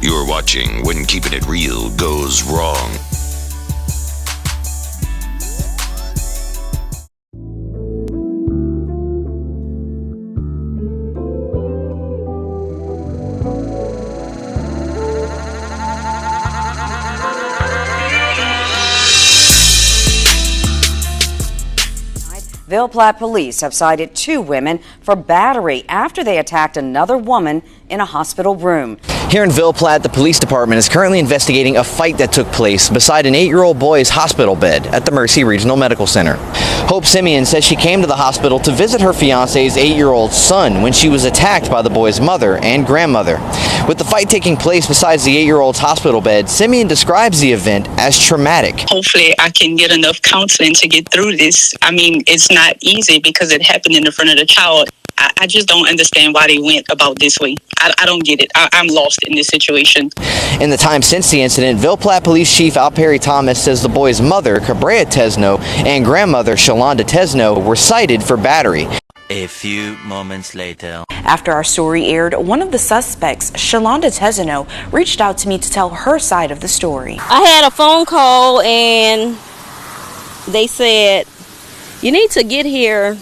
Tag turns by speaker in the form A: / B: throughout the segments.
A: You're watching When Keeping It Real Goes Wrong.
B: Ville Platte police have cited 2 women for battery after they attacked another woman in a hospital room.
C: Here in Ville Platte, the police department is currently investigating a fight that took place beside an 8-year-old boy's hospital bed at the Mercy Regional Medical Center. Hope Simeon says she came to the hospital to visit her fiance's 8-year-old son when she was attacked by the boy's mother and grandmother. With the fight taking place beside the 8-year-old's hospital bed, Simeon describes the event as traumatic.
D: Hopefully I can get enough counseling to get through this. I mean, it's not easy because it happened in the front of the child. I just don't understand why they went about this way. I don't get it. I'm lost in this situation.
C: In the time since the incident, Ville Platte Police Chief Al Perry Thomas says the boy's mother, Cabrera Tesno, and grandmother, Shalonda Tesno, were cited for battery.
E: A few moments later.
F: After our story aired, one of the suspects, Shalonda Tesno, reached out to me to tell her side of the story.
G: I had a phone call and they said, you need to get here.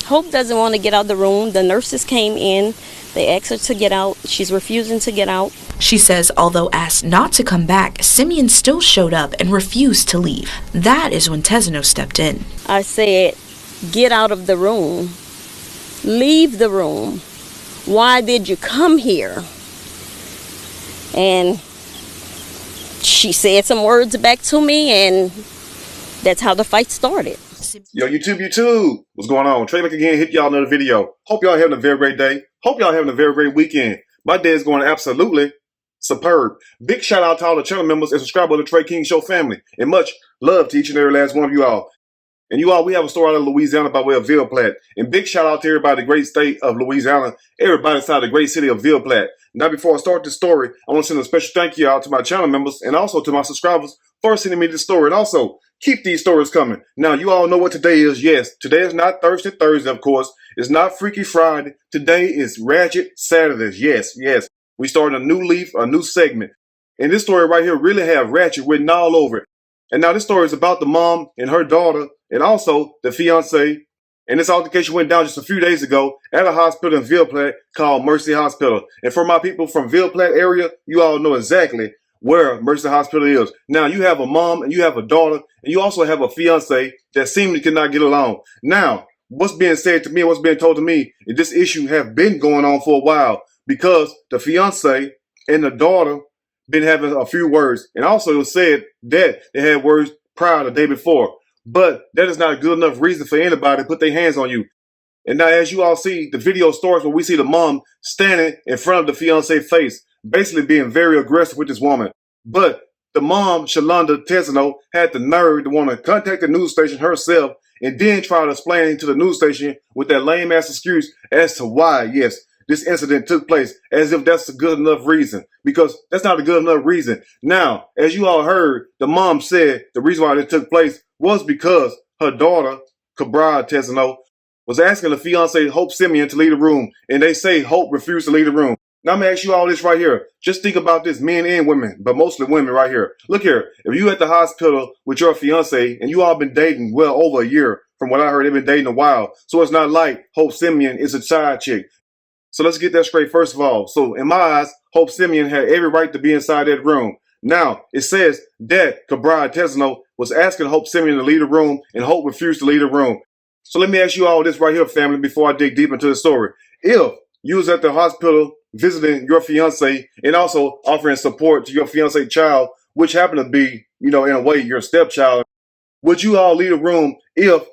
G: Hope doesn't want to get out of the room. The nurses came in. They asked her to get out. She's refusing to get out.
F: She says although asked not to come back, Simeon still showed up and refused to leave. That is when Tesno stepped in.
G: I said, get out of the room. Leave the room. Why did you come here? And she said some words back to me, and that's how the fight started.
H: Yo, YouTube, what's going on? Trey back again, hit y'all another video. Hope y'all having a very great day. Hope y'all having a very great weekend. My day is going absolutely superb. Big shout out to all the channel members and subscribers of the Trey King Show family. And much love to each and every last one of you all. And you all, we have a story out of Louisiana by way of Ville Platte. And big shout out to everybody in the great state of Louisiana, everybody inside the great city of Ville Platte. Now, before I start this story, I want to send a special thank you out to my channel members and also to my subscribers for sending me this story. And also, keep these stories coming. Now, you all know what today is. Yes, today is not Thursday, of course. It's not Freaky Friday. Today is Ratchet Saturdays. Yes. We started a new leaf, a new segment. And this story right here really have Ratchet written all over it. And now this story is about the mom and her daughter and also the fiancé. And this altercation went down just a few days ago at a hospital in Ville Platte called Mercy Hospital. And for my people from Ville Platte area, you all know exactly where Mercy Hospital is. Now, you have a mom and you have a daughter and you also have a fiancé that seemingly cannot get along. Now, what's being said to me, what's being told to me, is this issue have been going on for a while because the fiancé and the daughter been having a few words. And also it was said that they had words prior the day before. But that is not a good enough reason for anybody to put their hands on you. And now, as you all see, the video starts where we see the mom standing in front of the fiancé's face, basically being very aggressive with this woman. But the mom, Shalonda Tesno, had the nerve to want to contact the news station herself and then try to explain to the news station with that lame ass excuse as to why, yes, this incident took place, as if that's a good enough reason, because that's not a good enough reason. Now, as you all heard, the mom said the reason why it took place was because her daughter, Cabrera Tesno, was asking the fiancé, Hope Simeon, to leave the room, and they say Hope refused to leave the room. Now, I'm going to ask you all this right here. Just think about this, men and women, but mostly women right here. Look here, if you at the hospital with your fiancé and you all been dating well over a year, from what I heard, they've been dating a while, so it's not like Hope Simeon is a side chick. So let's get that straight first of all. So in my eyes, Hope Simeon had every right to be inside that room. Now, it says that Cabrera Tesno was asking Hope Simeon to leave the room and Hope refused to leave the room. So let me ask you all this right here, family, before I dig deep into the story. If you was at the hospital visiting your fiancé and also offering support to your fiancé child, which happened to be, in a way, your stepchild, would you all leave the room if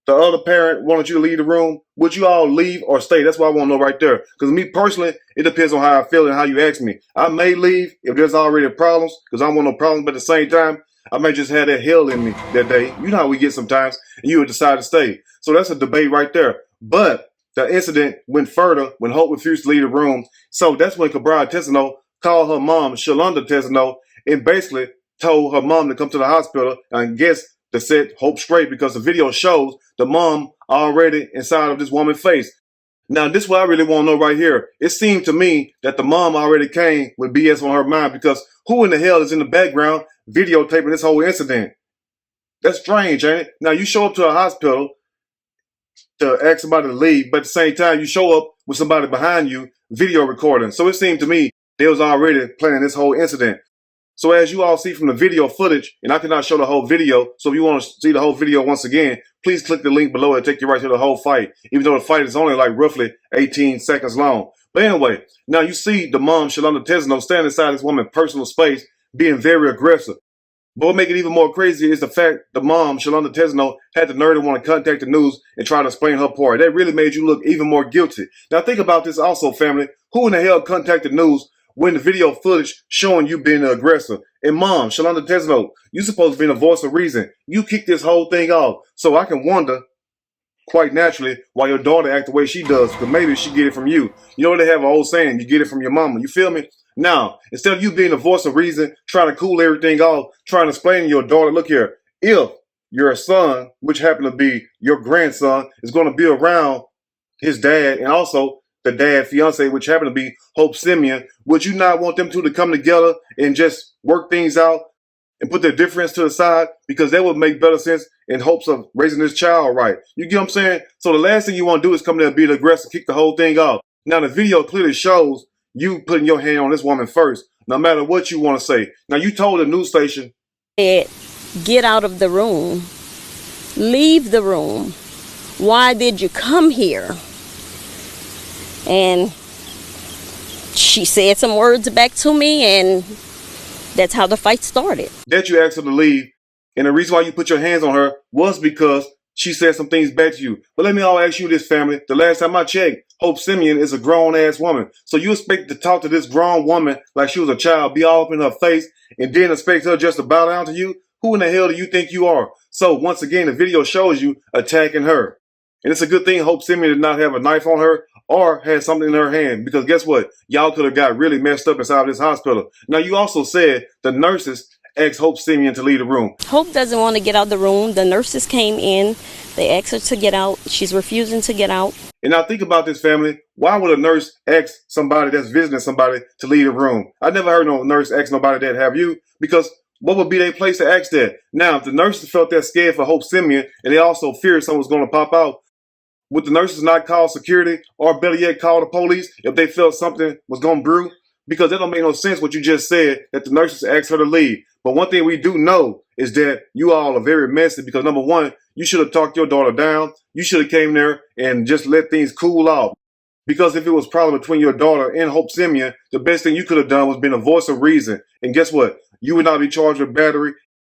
H: the other parent wanted you to leave the room? Would you all leave or stay? That's what I want to know right there. Because me personally, it depends on how I feel and how you ask me. I may leave if there's already problems, because I don't want no problems, but at the same time, I may just have that hell in me that day. You know how we get sometimes, and you would decide to stay. So that's a debate right there. But the incident went further when Hope refused to leave the room. So that's when Cabrera Tesno called her mom, Shalonda Tesno, and basically told her mom to come to the hospital and guess to set Hope straight, because the video shows the mom already inside of this woman's face. Now, this is what I really want to know right here. It seemed to me that the mom already came with BS on her mind because who in the hell is in the background videotaping this whole incident? That's strange, ain't it? Now, you show up to a hospital to ask somebody to leave, but at the same time, you show up with somebody behind you video recording. So it seemed to me they was already planning this whole incident. So as you all see from the video footage, and I cannot show the whole video, so if you want to see the whole video once again, please click the link below. It'll take you right to the whole fight, even though the fight is only like roughly 18 seconds long. But anyway, now you see the mom, Shalonda Tesno, standing inside this woman's personal space, being very aggressive. But what makes it even more crazy is the fact the mom, Shalonda Tesno, had the nerve to want to contact the news and try to explain her part. That really made you look even more guilty. Now think about this also, family. Who in the hell contacted news when the video footage showing you being the aggressor? And mom, Shalonda Tesno, you supposed to be the voice of reason. You kicked this whole thing off. So I can wonder, quite naturally, why your daughter act the way she does, because maybe she get it from you. You know they have an old saying, you get it from your mama. You feel me? Now, instead of you being the voice of reason, trying to cool everything off, trying to explain to your daughter, look here, if your son, which happened to be your grandson, is going to be around his dad and also the dad fiance, which happened to be Hope Simeon, would you not want them two to come together and just work things out and put their difference to the side? Because that would make better sense in hopes of raising this child right. You get what I'm saying? So the last thing you want to do is come there and be the aggressor, kick the whole thing off. Now the video clearly shows you putting your hand on this woman first, no matter what you want to say. Now you told the news station,
G: get out of the room. Leave the room. Why did you come here? And she said some words back to me, and that's how the fight started.
H: that you asked her to leave, and the reason why you put your hands on her was because she said some things back to you. But let me all ask you this, family. The last time I checked, Hope Simeon is a grown-ass woman. So you expect to talk to this grown woman like she was a child, be all up in her face, and then expect her just to bow down to you? Who in the hell do you think you are? So once again, the video shows you attacking her. And it's a good thing Hope Simeon did not have a knife on her or had something in her hand, because guess what? Y'all could have got really messed up inside of this hospital. Now, you also said the nurses asked Hope Simeon to leave the room.
G: Hope doesn't want to get out the room. The nurses came in. They asked her to get out. She's refusing to get out.
H: And now think about this, family. Why would a nurse ask somebody that's visiting somebody to leave the room? I never heard no nurse ask nobody that. Have you? Because what would be their place to ask that? Now, if the nurses felt that scared for Hope Simeon and they also feared someone was going to pop out, would the nurses not call security or better yet call the police if they felt something was going to brew? Because that don't make no sense what you just said, that the nurses asked her to leave. But one thing we do know is that you all are very messy, because number one, you should have talked your daughter down. You should have came there and just let things cool off. Because if it was a problem between your daughter and Hope Simeon, the best thing you could have done was been a voice of reason. And guess what? You would not be charged with battery,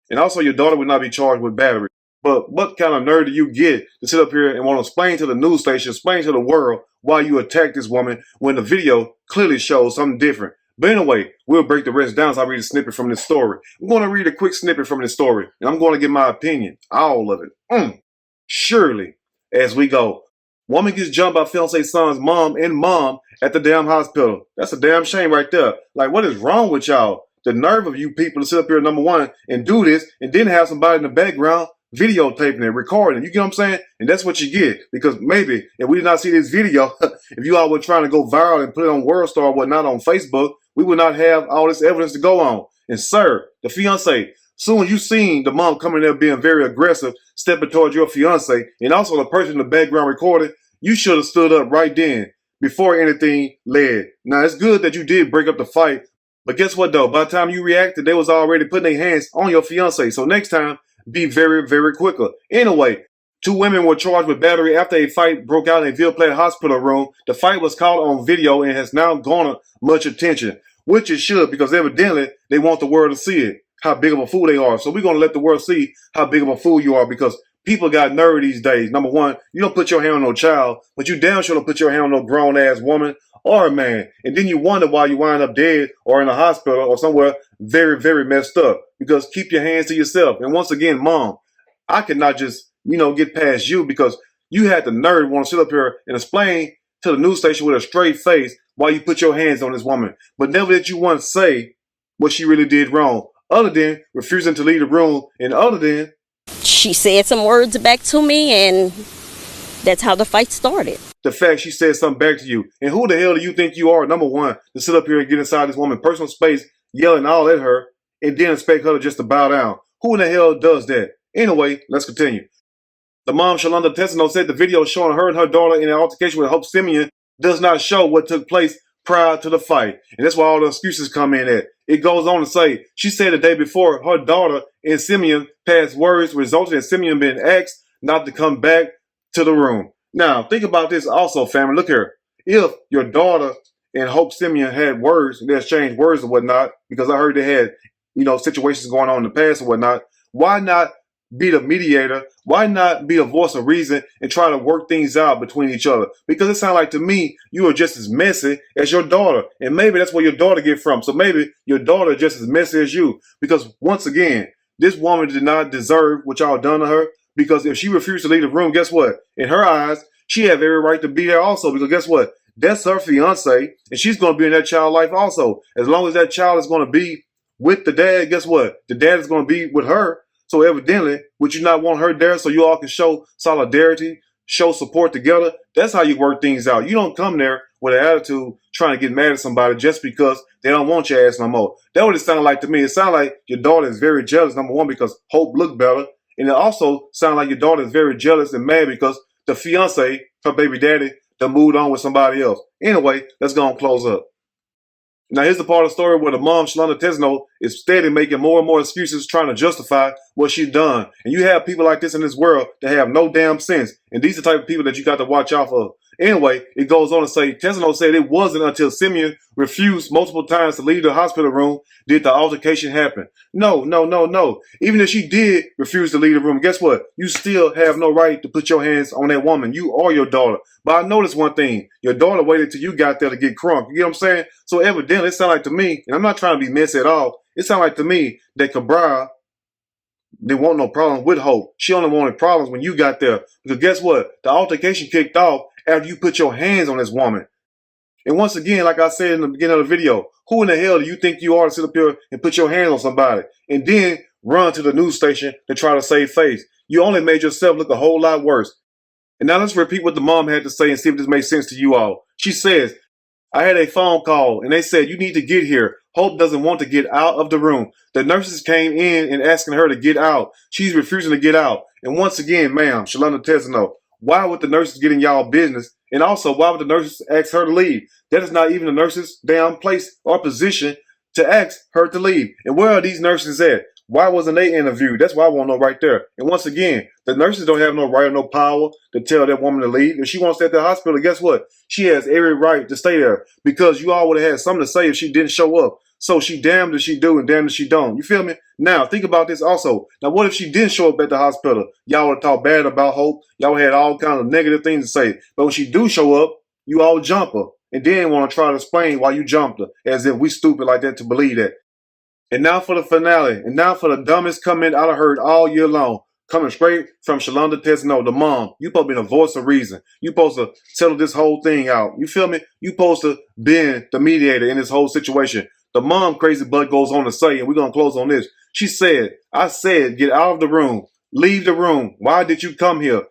H: and also your daughter would not be charged with battery. But what kind of nerve do you get to sit up here and want to explain to the news station, explain to the world why you attacked this woman when the video clearly shows something different? But anyway, we'll break the rest down as I read a snippet from this story. I'm going to read a quick snippet from this story, and I'm going to give my opinion, all of it. Surely, as we go, woman gets jumped by fiancé's son's mom and mom at the damn hospital. That's a damn shame right there. Like, what is wrong with y'all? The nerve of you people to sit up here, number one, and do this, and then have somebody in the background videotaping it, recording. You get what I'm saying? And that's what you get. Because maybe if we did not see this video, if you all were trying to go viral and put it on World Star or whatnot on Facebook, we would not have all this evidence to go on. And sir, the fiance, soon as you seen the mom coming there being very aggressive, stepping towards your fiance, and also the person in the background recording, you should have stood up right then before anything led. Now, it's good that you did break up the fight, but guess what though? By the time you reacted, they was already putting their hands on your fiance. So next time, be very, very quicker. Anyway, 2 women were charged with battery after a fight broke out in a Ville Platte hospital room. The fight was caught on video and has now garnered much attention, which it should, because evidently they want the world to see it, how big of a fool they are. So we're going to let the world see how big of a fool you are, because people got nerve these days. Number one, you don't put your hand on no child, but you damn sure don't put your hand on no grown-ass woman or a man. And then you wonder why you wind up dead or in a hospital or somewhere very, very messed up. Because keep your hands to yourself. And once again, mom, I cannot just, get past you, because you had the nerve to want to sit up here and explain to the news station with a straight face why you put your hands on this woman. But never did you once say what she really did wrong, other than refusing to leave the room, and other than
G: She said some words back to me, and That's how the fight started.
H: The fact she said something back to you. And who the hell do you think you are, number one, to sit up here and get inside this woman's personal space, yelling all at her, and then expect her to just to bow down? Who in the hell does that? Anyway, let's continue. The mom, Shalonda Tessino, said the video showing her and her daughter in an altercation with Hope Simeon does not show what took place prior to the fight. And that's why all the excuses come in at. It goes on to say, she said the day before her daughter and Simeon passed words resulted in Simeon being asked not to come back to the room. Now, think about this also, family. Look here. If your daughter and Hope Simeon had words, they exchanged words and whatnot, because I heard they had, situations going on in the past and whatnot, why not be the mediator? Why not be a voice of reason and try to work things out between each other? Because it sounds like to me, you are just as messy as your daughter. And maybe that's where your daughter get from. So maybe your daughter is just as messy as you. Because once again, this woman did not deserve what y'all done to her. Because if she refused to leave the room, guess what? In her eyes, she had every right to be there also. Because guess what? That's her fiance. And she's going to be in that child's life also. As long as that child is going to be with the dad, guess what? The dad is going to be with her. So evidently, would you not want her there so you all can show solidarity, show support together? That's how you work things out. You don't come there with an attitude trying to get mad at somebody just because they don't want your ass no more. That's what it sounded like to me. It sounded like your daughter is very jealous, number one, because Hope looked better. And it also sounded like your daughter is very jealous and mad because the fiance, her baby daddy, done moved on with somebody else. Anyway, let's go and close up. Now, here's the part of the story where the mom, Shalonda Tessino, is steady making more and more excuses trying to justify what she's done. And you have people like this in this world that have no damn sense. And these are the type of people that you got to watch out for. Anyway, it goes on to say, Tessino said it wasn't until Simeon refused multiple times to leave the hospital room did the altercation happen. No. Even if she did refuse to leave the room, guess what? You still have no right to put your hands on that woman. You are your daughter. But I noticed one thing. Your daughter waited till you got there to get crunk. You get what I'm saying? So evidently, it sounds like to me, and I'm not trying to be messy at all, it sounds like to me that Cabral didn't want no problem with Hope. She only wanted problems when you got there. Because guess what? The altercation kicked off after you put your hands on this woman. And once again, like I said in the beginning of the video, who in the hell do you think you are to sit up here and put your hands on somebody and then run to the news station to try to save face? You only made yourself look a whole lot worse. And now let's repeat what the mom had to say and see if this makes sense to you all. She says, I had a phone call and they said, you need to get here. Hope doesn't want to get out of the room. The nurses came in and asking her to get out. She's refusing to get out. And once again, ma'am, Shalonda Tessino, why would the nurses get in y'all business? And also, why would the nurses ask her to leave? That is not even the nurses' damn place or position to ask her to leave. And where are these nurses at? Why wasn't they interviewed? That's what I want to know right there. And once again, the nurses don't have no right or no power to tell that woman to leave. If she wants to stay at the hospital, guess what? She has every right to stay there because you all would have had something to say if she didn't show up. So she damned if she do and damned if she don't. You feel me? Now, think about this also. Now, what if she didn't show up at the hospital? Y'all would have talked bad about Hope. Y'all had all kinds of negative things to say. But when she do show up, you all jump her. And then want to try to explain why you jumped her. As if we stupid like that to believe that. And now for the finale. And now for the dumbest comment I heard all year long. Coming straight from Shalonda Tessino, the mom. You supposed to be the voice of reason. You supposed to settle this whole thing out. You feel me? You supposed to be the mediator in this whole situation. The mom crazy butt goes on to say, and we're going to close on this. She said, I said, get out of the room. Leave the room. Why did you come here?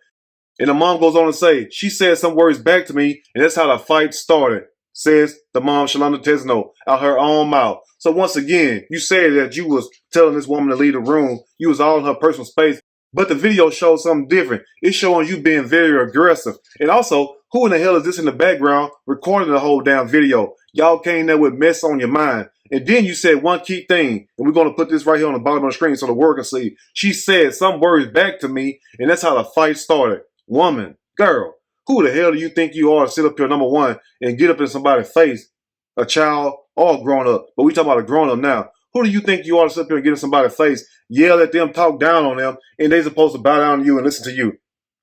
H: And the mom goes on to say, she said some words back to me, and that's how the fight started, says the mom, Shalonda Tessino, out her own mouth. So once again, you said that you was telling this woman to leave the room. You was all in her personal space. But the video shows something different. It's showing you being very aggressive. And also, who in the hell is this in the background recording the whole damn video? Y'all came there with mess on your mind. And then you said one key thing, and we're going to put this right here on the bottom of the screen so the world can see. She said some words back to me, and that's how the fight started. Woman, girl, who the hell do you think you are to sit up here, number one, and get up in somebody's face, a child or a grown-up? But we talking about a grown-up now. Who do you think you are to sit up here and get in somebody's face, yell at them, talk down on them, and they supposed to bow down to you and listen to you?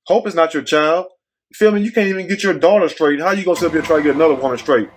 H: Hope is not your child. You feel me? You can't even get your daughter straight. How you going to sit up here and try to get another woman straight?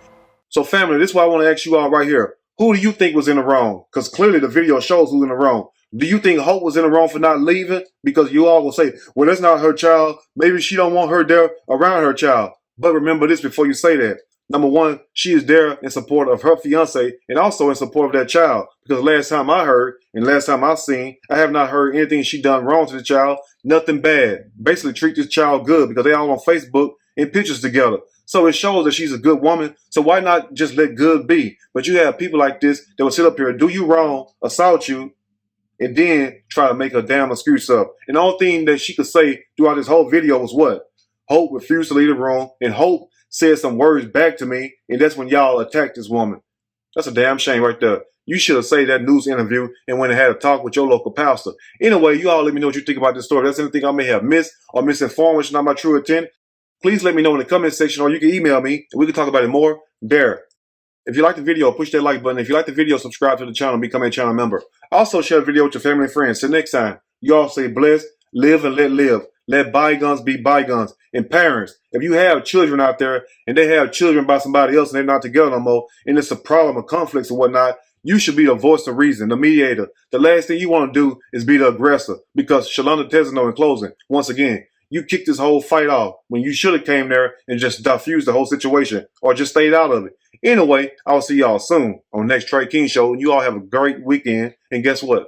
H: So family, this is why I want to ask you all right here. Who do you think was in the wrong? Because clearly the video shows who's in the wrong. Do you think Hope was in the wrong for not leaving? Because you all will say, well, that's not her child. Maybe she don't want her there around her child. But remember this before you say that. Number one, she is there in support of her fiance and also in support of that child. Because last time I heard and last time I seen, I have not heard anything she done wrong to the child. Nothing bad. Basically treat this child good because they all on Facebook in pictures together. So it shows that she's a good woman. So why not just let good be? But you have people like this that will sit up here, do you wrong, assault you, and then try to make a damn excuse up. And the only thing that she could say throughout this whole video was what? Hope refused to leave the room, and Hope said some words back to me, and that's when y'all attacked this woman. That's a damn shame right there. You should have said that news interview and went and had a talk with your local pastor. Anyway, you all let me know what you think about this story. If there's anything I may have missed or misinformed, which is not my true intent, please let me know in the comment section, or you can email me, and we can talk about it more there. If you like the video, push that like button. If you like the video, subscribe to the channel and become a channel member. Also, share the video with your family and friends. Till next time, you all stay blessed, live and let live. Let bygones be bygones. And parents, if you have children out there and they have children by somebody else and they're not together no more, and it's a problem of conflicts and whatnot, you should be the voice of reason, the mediator. The last thing you want to do is be the aggressor. Because Shalonda Tesano, in closing, once again, you kicked this whole fight off when you should have came there and just diffused the whole situation or just stayed out of it. Anyway, I'll see y'all soon on the next Trey King Show. You all have a great weekend. And guess what?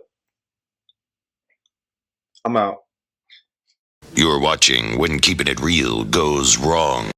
H: I'm out.
A: You're watching When Keeping It Real Goes Wrong.